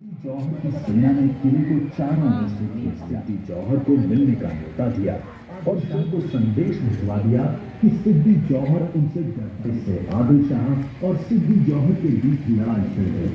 जौहर की सेना ने किले को चारों ओर से खींच लिया। जौहर को मिलने का न्योता दिया और शाह को संदेश भिजवा दिया कि सिद्दी जौहर उनसे डरते। इससे आदिल शाह और सिद्दी जौहर के बीच लड़ाई छिड़ गई।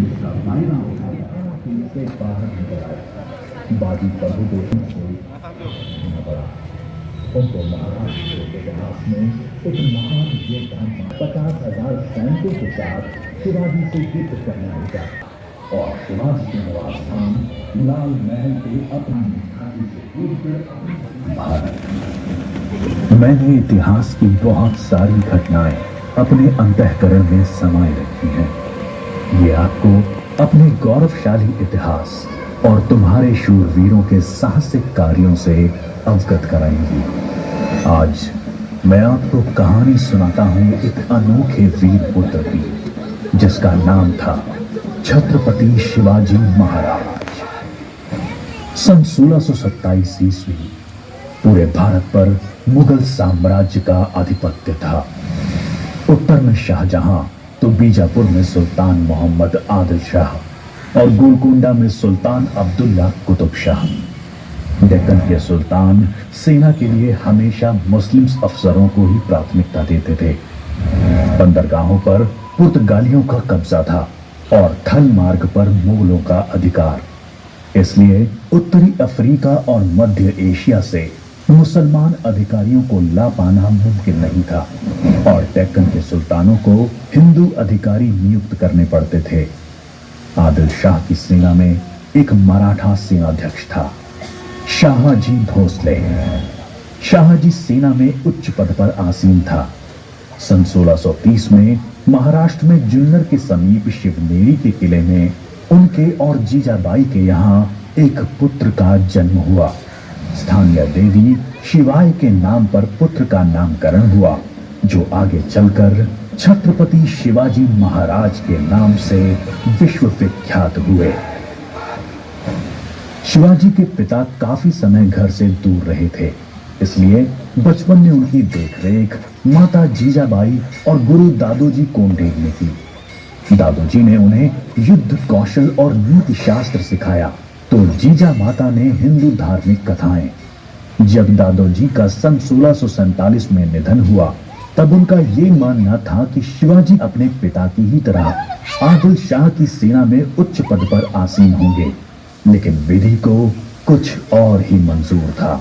इसका फायदा उठाया इनसे बाहर निकल आया। बाजी प्रभु को पड़ा। उनको महाराष्ट्र के इतिहास में एक महान योद्धा 50,000 सैनिकों के साथ शिवाजी से युद्ध करना होगा और शिवाजी के निवास स्थान लाल महल के अपनी घाटी से कूदकर भारत। मैंने इतिहास की बहुत सारी घटनाएं अपने अंतःकरण में समाये रखी हैं। ये आपको अपने गौरवशाली इतिहास और तुम्हारे शूरवीरों के साहसिक कार्यों से अवगत कराएंगी। आज मैं आपको कहानी सुनाता हूं एक अनोखे वीर पुत्र की, जिसका नाम था छत्रपति शिवाजी महाराज। सन 1627 ईस्वी पूरे भारत पर मुगल साम्राज्य का आधिपत्य था। उत्तर में शाहजहां तो बीजापुर में सुल्तान मोहम्मद आदिल शाह और गोलकोंडा में सुल्तान अब्दुल्ला कुतुब शाह। डेक्कन के सुल्तान सेना के लिए हमेशा मुस्लिम अफसरों को ही प्राथमिकता देते थे। बंदरगाहों पर पुर्तगालियों का कब्जा था और थल मार्ग पर मुगलों का अधिकार। इसलिए उत्तरी अफ्रीका और मध्य एशिया से मुसलमान अधिकारियों को ला पाना मुमकिन नहीं था और डेक्कन के सुल्तानों को हिंदू अधिकारी नियुक्त करने पड़ते थे। आदिल शाह की सेना में एक मराठा सेनाध्यक्ष था, शाहजी भोसले। शाहजी सेना में उच्च पद पर आसीन था। सन 1630 में महाराष्ट्र में जुन्नर के समीप शिवनेरी के किले में उनके और जीजाबाई के यहाँ एक पुत्र का जन्म हुआ। स्थानीय देवी शिवाय के नाम पर पुत्र का नामकरण हुआ, जो आगे चलकर छत्रपति शिवाजी महाराज के नाम से विश्व विख्यात हुए। शिवाजी के पिता काफी समय घर से दूर रहे थे, इसलिए बचपन में उनकी देखरेख माता जीजाबाई और गुरु दादोजी कोंडेल ने की। दादोजी ने उन्हें युद्ध कौशल और नीति शास्त्र सिखाया, तो जीजा माता ने हिंदू धार्मिक कथाएं। जब दादोजी का सन 1647 में निधन हुआ, तब उनका ये मानना था कि शिवाजी अपने पिता की ही तरह आदिल शाह की सेना में उच्च पद पर आसीन होंगे, लेकिन विधि को कुछ और ही मंजूर था।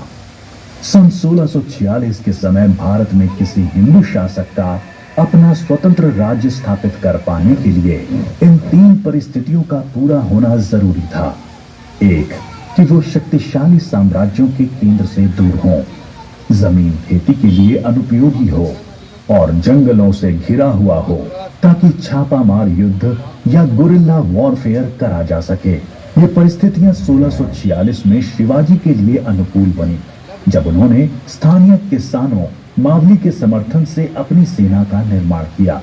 सन 1646 के समय भारत में किसी हिंदू शासक का अपना स्वतंत्र राज्य स्थापित कर पाने के लिए इन तीन परिस्थितियों का पूरा होना जरूरी था। एक, कि वो शक्तिशाली साम्राज्यों के केंद्र से दूर हो, जमीन खेती के लिए अनुपयोगी हो और जंगलों से घिरा हुआ हो, ताकि छापामार युद्ध या गुरिल्ला वॉरफेयर करा जा सके। ये परिस्थितियां 1646 में शिवाजी के लिए अनुकूल बनी, जब उन्होंने स्थानीय किसानों मावली के समर्थन से अपनी सेना का निर्माण किया।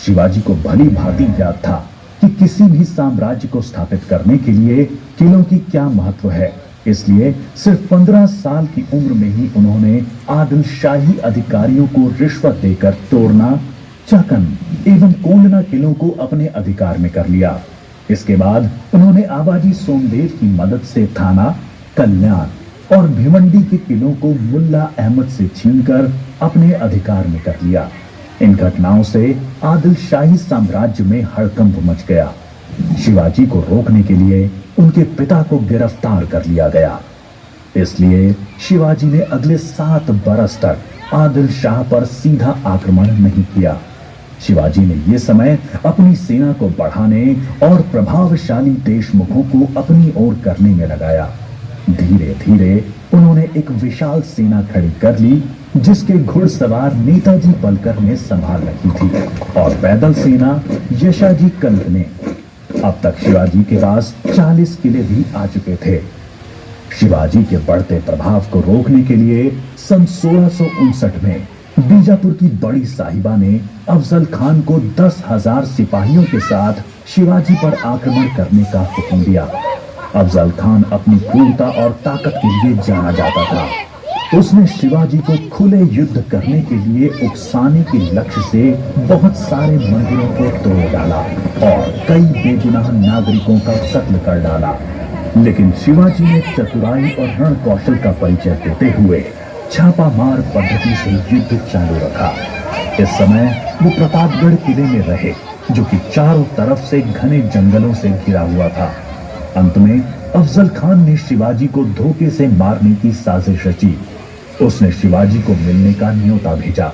शिवाजी को भली भांति याद था कि किसी भी साम्राज्य को स्थापित करने के लिए किलों की क्या महत्व है, इसलिए सिर्फ 15 साल की उम्र में ही उन्होंने आदिल शाही अधिकारियों को रिश्वत देकर तोरना, चाकन एवं कोंडना किलों को अपने अधिकार में कर लिया। इसके बाद उन्होंने आबाजी सोमदेव की मदद से थाना, कल्याण और भिवंडी के किलों को मुल्ला अहमद से छीनकर अपने अधिकार में कर लिया। इन घटनाओं से आदिल शाही साम्राज्य में हड़कंप मच गया। शिवाजी को रोकने के लिए उनके पिता को गिरफ्तार कर लिया गया। इसलिए शिवाजी ने अगले 7 बरस तक आदिल शाह पर सीधा आक्रमण नहीं किया। शिवाजी ने यह समय अपनी सेना को बढ़ाने और प्रभावशाली देशमुखों को अपनी ओर करने में लगाया। धीरे धीरे उन्होंने एक विशाल सेना खड़ी कर ली, जिसके घुड़सवार नेताजी पलकर ने संभाल रखी थी और पैदल सेना यशाजी कंत ने। अब तक शिवाजी के पास 40 किले भी आ चुके थे। शिवाजी के बढ़ते प्रभाव को रोकने के लिए सन 1659 में बीजापुर की बड़ी साहिबा ने अफजल खान को 10,000 सिपाहियों के साथ शिवाजी पर आक्रमण करने का हुक्म दिया। अफजल खान अपनी क्रूरता और ताकत के लिए जाना जाता था। उसने शिवाजी को खुले युद्ध करने के लिए उकसाने के लक्ष्य से बहुत सारे मंदिरों को तोड़ डाला और कई बेगुनाह नागरिकों का कत्ल कर डाला। लेकिन शिवाजी ने चतुराई और रण कौशल का परिचय देते हुए छापामार पद्धति से युद्ध चालू रखा। इस समय वो प्रतापगढ़ किले में रहे, जो कि चारों तरफ से घने जंगलों से घिरा हुआ था। अंत में अफजल खान ने शिवाजी को धोखे से मारने की साजिश रची। उसने शिवाजी को मिलने का न्योता भेजा।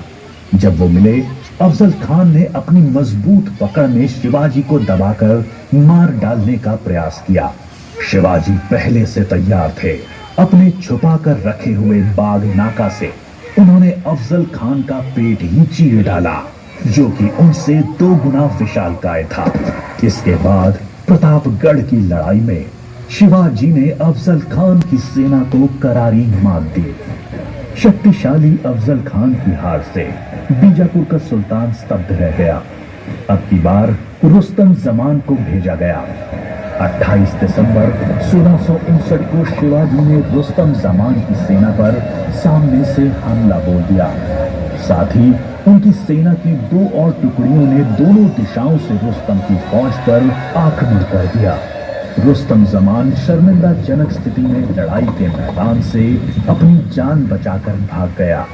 जब वो मिले, अफजल खान ने अपनी मजबूत पकड़ में शिवाजी को दबाकर मार डालने का प्रयास किया। शिवाजी पहले से तैयार थे। अपने छुपा कर रखे हुए बाघ नाका से उन्होंने अफजल खान का पेट ही चीर डाला, जो कि उनसे 2 गुना विशालकाय था। इसके बाद प्रतापगढ़ की लड़ाई में शिवाजी ने अफजल खान की सेना को करारी मात दी। शक्तिशाली अफजल खान की हार से बीजापुर का सुल्तान स्तब्ध रह गया। अब की बार रुस्तम जमान को भेजा गया। 28 दिसंबर 1659 को शिवाजी ने रुस्तम जमान की सेना पर सामने से हमला बोल दिया। साथ ही उनकी सेना की 2 और टुकड़ियों ने दोनों दिशाओं से रुस्तम की फौज पर आक्रमण कर दिया। रुस्तम जमान शर्मिंदाजनक स्थिति में लड़ाई के मैदान से अपनी जान बचाकर भाग गया।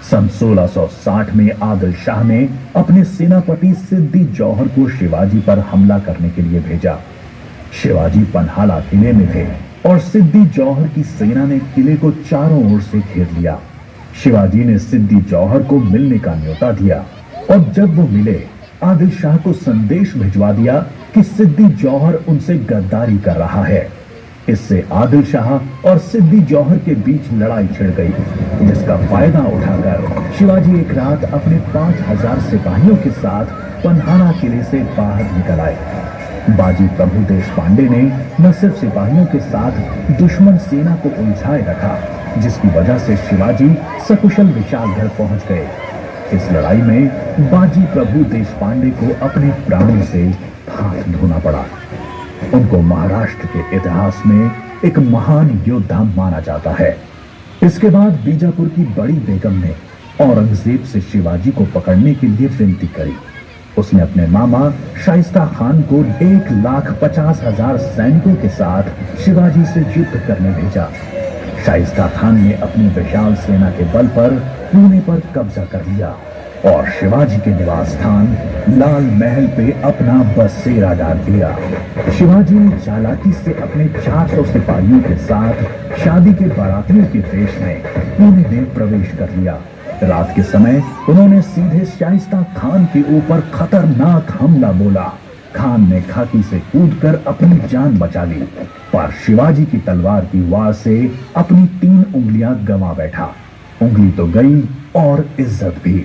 सन 1660 में आदिल शाह ने अपने सेनापति सिद्दी जौहर को शिवाजी पर हमला करने के लिए भेजा। शिवाजी पन्हाला किले में थे और सिद्दी जौहर की सेना ने किले को चारों ओर से घेर लिया। शिवाजी ने सिद्दी जौहर को मिलने का न्योता दिया और जब वो मिले, आदिल शाह को संदेश भिजवा दिया कि सिद्दी जौहर उनसे गद्दारी कर रहा है। इससे आदिल शाह और सिद्दी जौहर के बीच लड़ाई छिड़ गई, जिसका फायदा उठाकर शिवाजी एक रात अपने 5000 सिपाहियों के साथ पन्हाना किले से बाहर निकल आए। बाजी प्रभु देशपांडे ने न सिर्फ सिपाहियों के साथ दुश्मन सेना को उलझाए रखा, जिसकी वजह से शिवाजी सकुशल विशालगढ़ पहुंच गए। इस लड़ाई में बाजी प्रभु देशपांडे को अपने प्राणों से हाथ धोना पड़ा। उनको महाराष्ट्र के इतिहास में एक महान योद्धा माना जाता है। इसके बाद बीजापुर की बड़ी बेगम ने औरंगजेब से शिवाजी को पकड़ने के लिए विनती करी। उसने अपने मामा शाइस्ता खान को 1,50,000 सैनिकों के साथ शिवाजी से युद्ध करने भेजा। शाइस्ता खान ने अपनी विशाल सेना के बल पर पुणे पर कब्जा कर लिया और शिवाजी के निवास स्थान लाल महल पे अपना बसेरा डाल दिया। शिवाजी ने चालाकी से अपने 400 सिपाहियों के साथ शादी के बारातियों के वेश में पुणे में प्रवेश कर लिया। रात के समय उन्होंने सीधे शाइस्ता खान के ऊपर खतरनाक हमला बोला। खान ने खाकी से कूदकर अपनी जान बचा ली, पर शिवाजी की तलवार की वार से अपनी 3 उंगलियां गंवा बैठा। उंगली तो गई और इज्जत भी।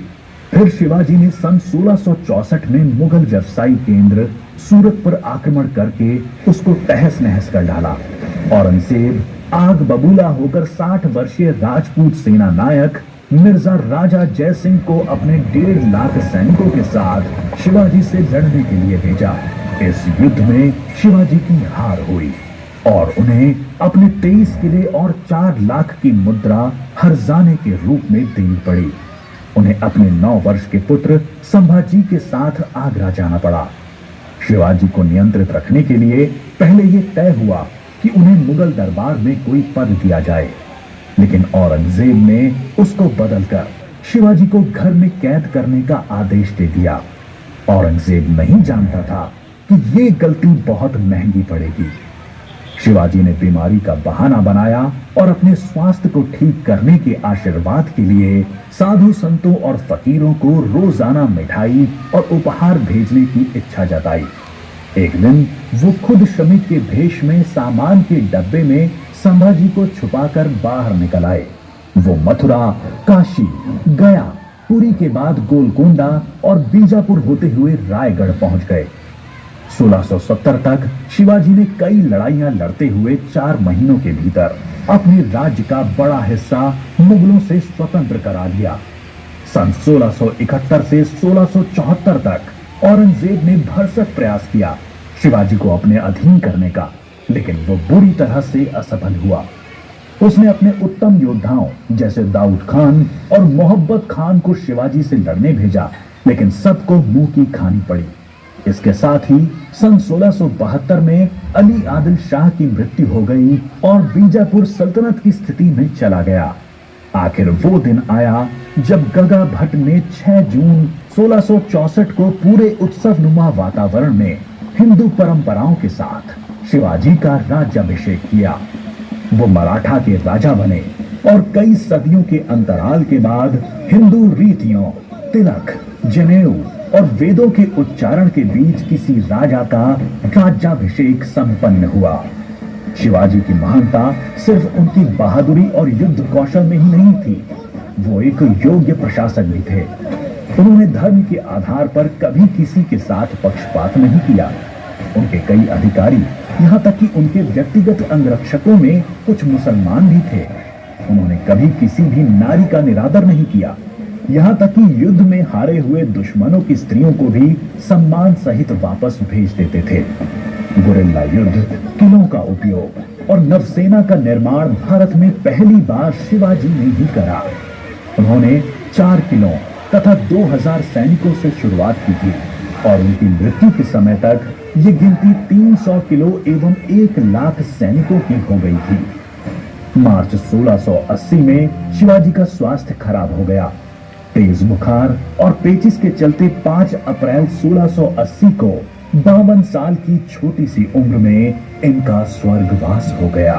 फिर शिवाजी ने सन 1664 में मुगल व्यवसायी केंद्र सूरत पर आक्रमण करके उसको तहस नहस कर डाला। औरंगजेब आग बबूला होकर 60 वर्षीय राजपूत सेना नायक मिर्जा राजा जय सिंह को अपने 1.5 लाख सैनिकों के साथ शिवाजी से लड़ने के लिए भेजा। इस युद्ध में शिवाजी की हार हुई और उन्हें अपने 23 किले और 4 लाख की मुद्रा हर्जाने के रूप में देनी पड़ी। उन्हें अपने 9 वर्ष के पुत्र संभाजी के साथ आगरा जाना पड़ा। शिवाजी को नियंत्रित रखने के लिए पहले यह तय हुआ कि उन्हें मुगल दरबार में कोई पद दिया जाए, लेकिन औरंगजेब ने उसको बदलकर शिवाजी को घर में कैद करने का आदेश दे दिया। औरंगजेब नहीं जानता था कि यह गलती बहुत महंगी पड़ेगी। शिवाजी ने बीमारी का बहाना बनाया और अपने स्वास्थ्य को ठीक करने के आशीर्वाद के लिए साधु संतों और फकीरों को रोजाना मिठाई और उपहार भेजने की इच्छा जताई। एक दिन वो खुद श्रमिक के भेष में सामान के डब्बे में संभाजी को छुपाकर बाहर निकल आए। वो मथुरा, काशी, गया, पुरी के बाद गोलकोंडा और बीजापुर होते हुए रायगढ़ पहुंच गए। 1670 तक शिवाजी ने कई लड़ाइयां लड़ते हुए 4 महीनों के भीतर अपने राज्य का बड़ा हिस्सा मुगलों से स्वतंत्र करा लिया। सन 1671 से 1674 तक औरंगजेब ने भरसक प्रयास किया शिवाजी को अपने अधीन करने का, लेकिन वो बुरी तरह से असफल हुआ। उसने अपने उत्तम योद्धाओं जैसे दाऊद खान और मोहब्बत खान को शिवाजी से लड़ने भेजा, लेकिन सबको मुंह की खानी पड़ी। इसके साथ ही सन 1672 में अली आदिल शाह की मृत्यु हो गई और बीजापुर सल्तनत की स्थिति में चला गया। आखिर वो दिन आया जब गगा भट्ट ने 6 जून 1664 को पूरे उत्सवनुमा वातावरण में हिंदू परंपराओं के साथ शिवाजी का राज्याभिषेक किया। वो मराठा के राजा बने और कई सदियों के अंतराल के बाद हिंदू रीतियों, तिलक, जनेऊ और वेदों के उच्चारण के बीच किसी राजा का राज्याभिषेक संपन्न हुआ। शिवाजी की महानता सिर्फ उनकी बहादुरी और युद्ध कौशल में ही नहीं थी, वो एक योग्य प्रशासक भी थे। उन्होंने धर्म के आधार पर कभी किसी के साथ पक्षपात नहीं किया। उनके कई अधिकारी, यहाँ तक कि उनके व्यक्तिगत अंगरक्षकों में कुछ मुसलमान भी थे। उन्होंने कभी किसी भी नारी का निरादर नहीं किया, यहाँ तक कि युद्ध में हारे हुए दुश्मनों की स्त्रियों को भी सम्मान सहित वापस भेज देते थे। गुरिल्ला युद्ध, किलों का उपयोग और नवसेना का निर्माण भारत में पहली बार शिवाजी ने ही करा। उन्होंने 4 किलों तथा 2000 सैनिकों से शुरुआत की थी और उनकी मृत्यु के समय तक ये गिनती 300 किलो एवं 1 लाख सैनिकों की हो गई थी। मार्च 1680 में शिवाजी का स्वास्थ्य खराब हो गया। तेज बुखार और पेचिस के चलते 5 अप्रैल 1680 को 52 साल की छोटी सी उम्र में इनका स्वर्गवास हो गया।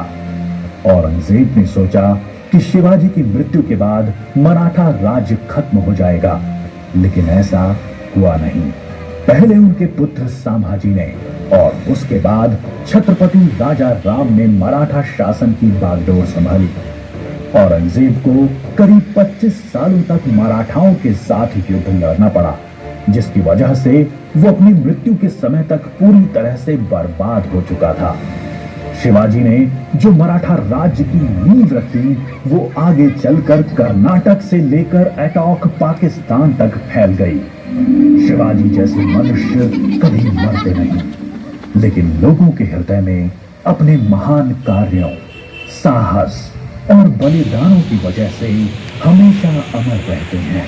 औरंगजेब ने सोचा कि शिवाजी की मृत्यु के बाद मराठा राज्य खत्म हो जाएगा, लेकिन ऐसा हुआ नहीं। पहले उनके पुत्र संभाजी ने और उसके बाद छत्रपति राजा राम ने मराठा शासन की बागडोर संभाली। औरंगजेब को करीब 25 सालों तक मराठाओं के साथ युद्ध लड़ना पड़ा, जिसकी वजह से वो अपनी मृत्यु के समय तक पूरी तरह से बर्बाद हो चुका था। शिवाजी ने जो मराठा राज्य की नींव रखी, वो आगे चलकर कर्नाटक से लेकर अटॉक पाकिस्तान तक फैल गई। शिवाजी जैसे मनुष्य कभी मरते नहीं, लेकिन लोगों के हृदय में अपने महान कार्यों, साहस और बलिदानों की वजह से हमेशा अमर रहते हैं।